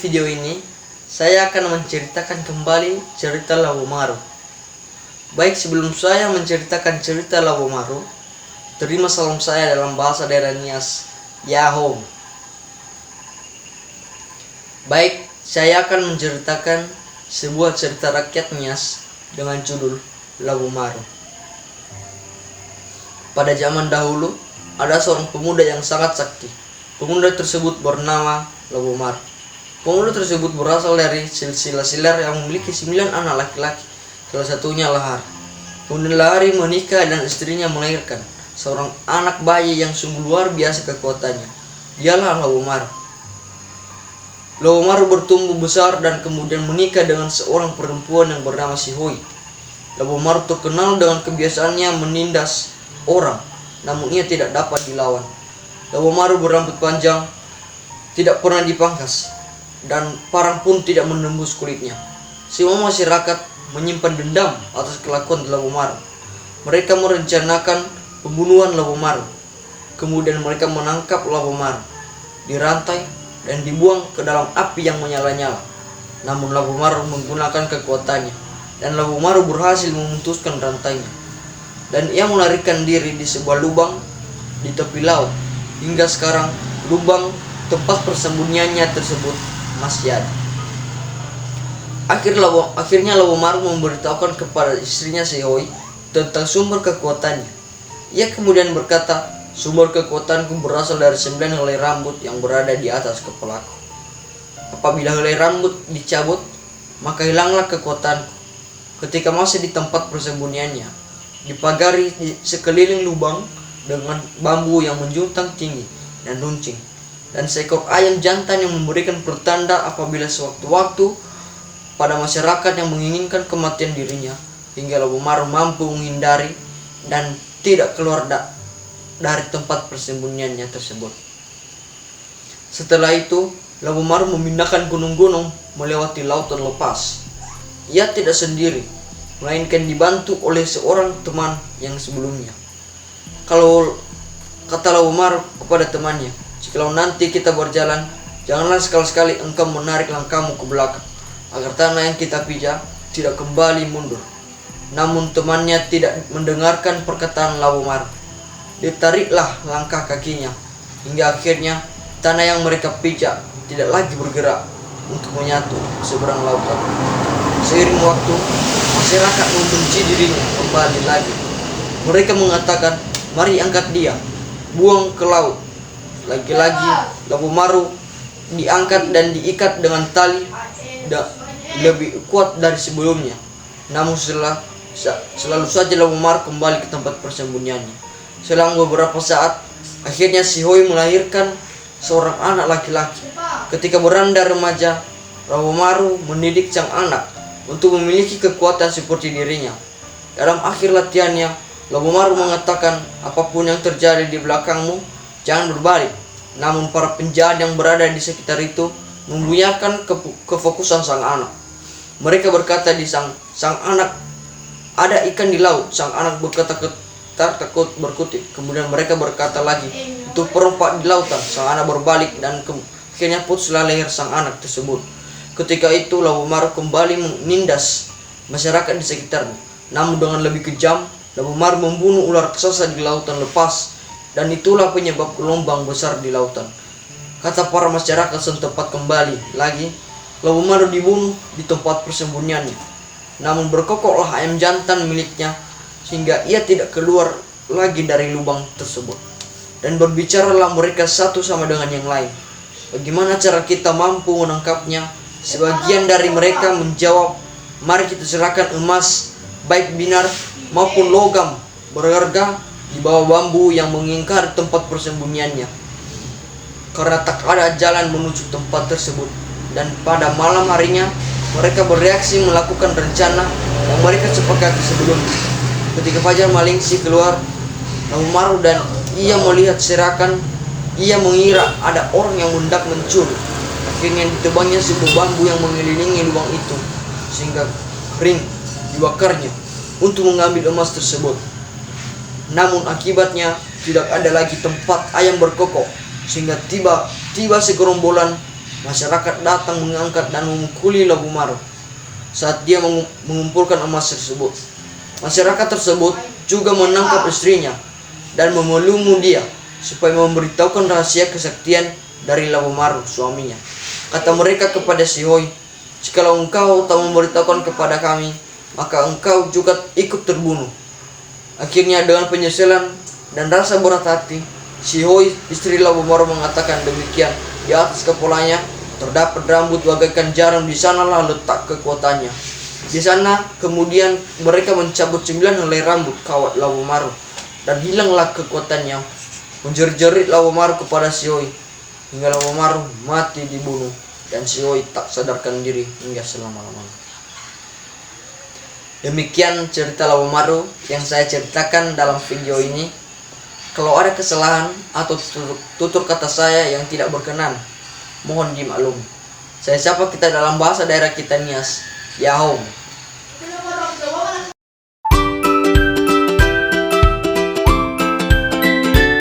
video ini, saya akan menceritakan kembali cerita Lawomaru. Baik, sebelum saya menceritakan cerita Lawomaru, terima salam saya dalam bahasa daerah Nias, Yahoo. Baik, saya akan menceritakan sebuah cerita rakyat Nias dengan judul Lawomaru. Pada zaman dahulu, ada seorang pemuda yang sangat sakti. Pemuda tersebut bernama Lawomaru. Pemuda tersebut berasal dari silsilah Siler yang memiliki 9 anak laki-laki, salah satunya Lahar. Kemudian Lahari menikah dan istrinya melahirkan seorang anak bayi yang sungguh luar biasa kekuatannya. Dialah Lawomaru. Lawomaru bertumbuh besar dan kemudian menikah dengan seorang perempuan yang bernama Sihoi. Lawomaru terkenal dengan kebiasaannya menindas orang, namun ia tidak dapat dilawan. Lawomaru berambut panjang, tidak pernah dipangkas, dan parang pun tidak menembus kulitnya. Semua masyarakat menyimpan dendam atas kelakuan Lawomaru. Mereka merencanakan pembunuhan Lawomaru. Kemudian mereka menangkap Lawomaru, dirantai dan dibuang ke dalam api yang menyala-nyala. Namun Lawomaru menggunakan kekuatannya, dan Lawomaru berhasil memutuskan rantainya. Dan ia melarikan diri di sebuah lubang di tepi laut. Hingga sekarang lubang tempat persembunyiannya tersebut masih ada. Akhirnya Lawomaru memberitahukan kepada istrinya Sihoi tentang sumber kekuatannya. Ia kemudian berkata, "Sumber kekuatanku berasal dari 9 helai rambut yang berada di atas kepalaku. Apabila helai rambut dicabut, maka hilanglah kekuatanku." Ketika masih di tempat persembunyiannya, dipagari di sekeliling lubang dengan bambu yang menjuntang tinggi dan runcing, dan seekor ayam jantan yang memberikan pertanda apabila sewaktu-waktu pada masyarakat yang menginginkan kematian dirinya, hingga Lawomaru mampu menghindari dan tidak keluar dari tempat persembunyiannya tersebut. Setelah itu, Lawomaru memindahkan gunung-gunung melewati lautan lepas. Ia tidak sendiri, melainkan dibantu oleh seorang teman yang sebelumnya. Kalau kata Lawomaru kepada temannya, "Jikalau nanti kita berjalan, janganlah sekali-sekali engkau menarik langkahmu ke belakang, agar tanah yang kita pijak tidak kembali mundur." Namun temannya tidak mendengarkan perkataan Lawomaru. Ditariklah langkah kakinya, hingga akhirnya tanah yang mereka pijak tidak lagi bergerak untuk menyatu seberang lautan. Seiring waktu, masyarakat membenci dirinya kembali lagi. Mereka mengatakan, "Mari angkat dia, buang ke laut." Lagi-lagi Lawomaru diangkat dan diikat dengan tali lebih kuat dari sebelumnya. Namun selalu saja Lawomaru kembali ke tempat persembunyiannya. Selang beberapa saat, akhirnya Sihoi melahirkan seorang anak laki-laki. Ketika beranda remaja, Lawomaru mendidik sang anak untuk memiliki kekuatan seperti dirinya. Dalam akhir latihannya, Lawomaru mengatakan, "Apapun yang terjadi di belakangmu, jangan berbalik." Namun para penjahat yang berada di sekitar itu membuyarkan kefokusan sang anak. Mereka berkata di sang anak, "Ada ikan di laut." Sang anak berkata takut berkutik. Kemudian mereka berkata lagi, "Itu perompak di lautan." Sang anak berbalik dan akhirnya putuslah leher sang anak tersebut. Ketika itu Lawomaru kembali menindas masyarakat di sekitarnya. Namun dengan lebih kejam, Lawomaru membunuh ular raksasa di lautan lepas, dan itulah penyebab gelombang besar di lautan. Kata para masyarakat setempat kembali lagi, Lawomaru dibunuh di tempat persembunyiannya. Namun berkokoklah ayam jantan miliknya, sehingga ia tidak keluar lagi dari lubang tersebut. Dan berbicaralah mereka satu sama dengan yang lain, "Bagaimana cara kita mampu menangkapnya?" Sebagian dari mereka menjawab, "Mari kita serahkan emas, baik dinar maupun logam berharga, di bawah bambu yang mengingkari tempat persembunyiannya, karena tak ada jalan menuju tempat tersebut." Dan pada malam harinya, mereka bereaksi melakukan rencana yang mereka sepakati sebelumnya. Ketika fajar malingsi keluar, Lawomaru dan ia melihat serakan. Ia mengira ada orang yang hendak mencuri. Akhirnya ditebangnya sebuah bambu yang mengelilingi lubang itu, sehingga kering dibakarnya untuk mengambil emas tersebut. Namun akibatnya tidak ada lagi tempat ayam berkokok, sehingga tiba segerombolan masyarakat datang mengangkat dan memukuli Labu Maru saat dia mengumpulkan emas tersebut. Masyarakat tersebut juga menangkap istrinya dan memeluk dia supaya memberitahukan rahasia kesaktian dari Labu Maru suaminya. Kata mereka kepada si Hoi, "Jikalau engkau tak memberitahukan kepada kami, maka engkau juga ikut terbunuh." Akhirnya dengan penyesalan dan rasa berat hati, si Hoi istri Labu Maru mengatakan demikian. Di atas kepalanya terdapat rambut bagaikan jarum, di sanalah letak kekuatannya. Di sana kemudian mereka mencabut 9 helai rambut kawat Labu Maru dan hilanglah kekuatannya. Menjerit-jerit Labu Maru kepada si Hoi hingga Labu Maru mati dibunuh dan si Hoi tak sadarkan diri hingga selama-lamanya. Demikian cerita Labu Maru yang saya ceritakan dalam video ini. Kalau ada kesalahan atau tutur kata saya yang tidak berkenan, mohon dimaklumi. Saya sapa kita dalam bahasa daerah kita Nias, Yahong.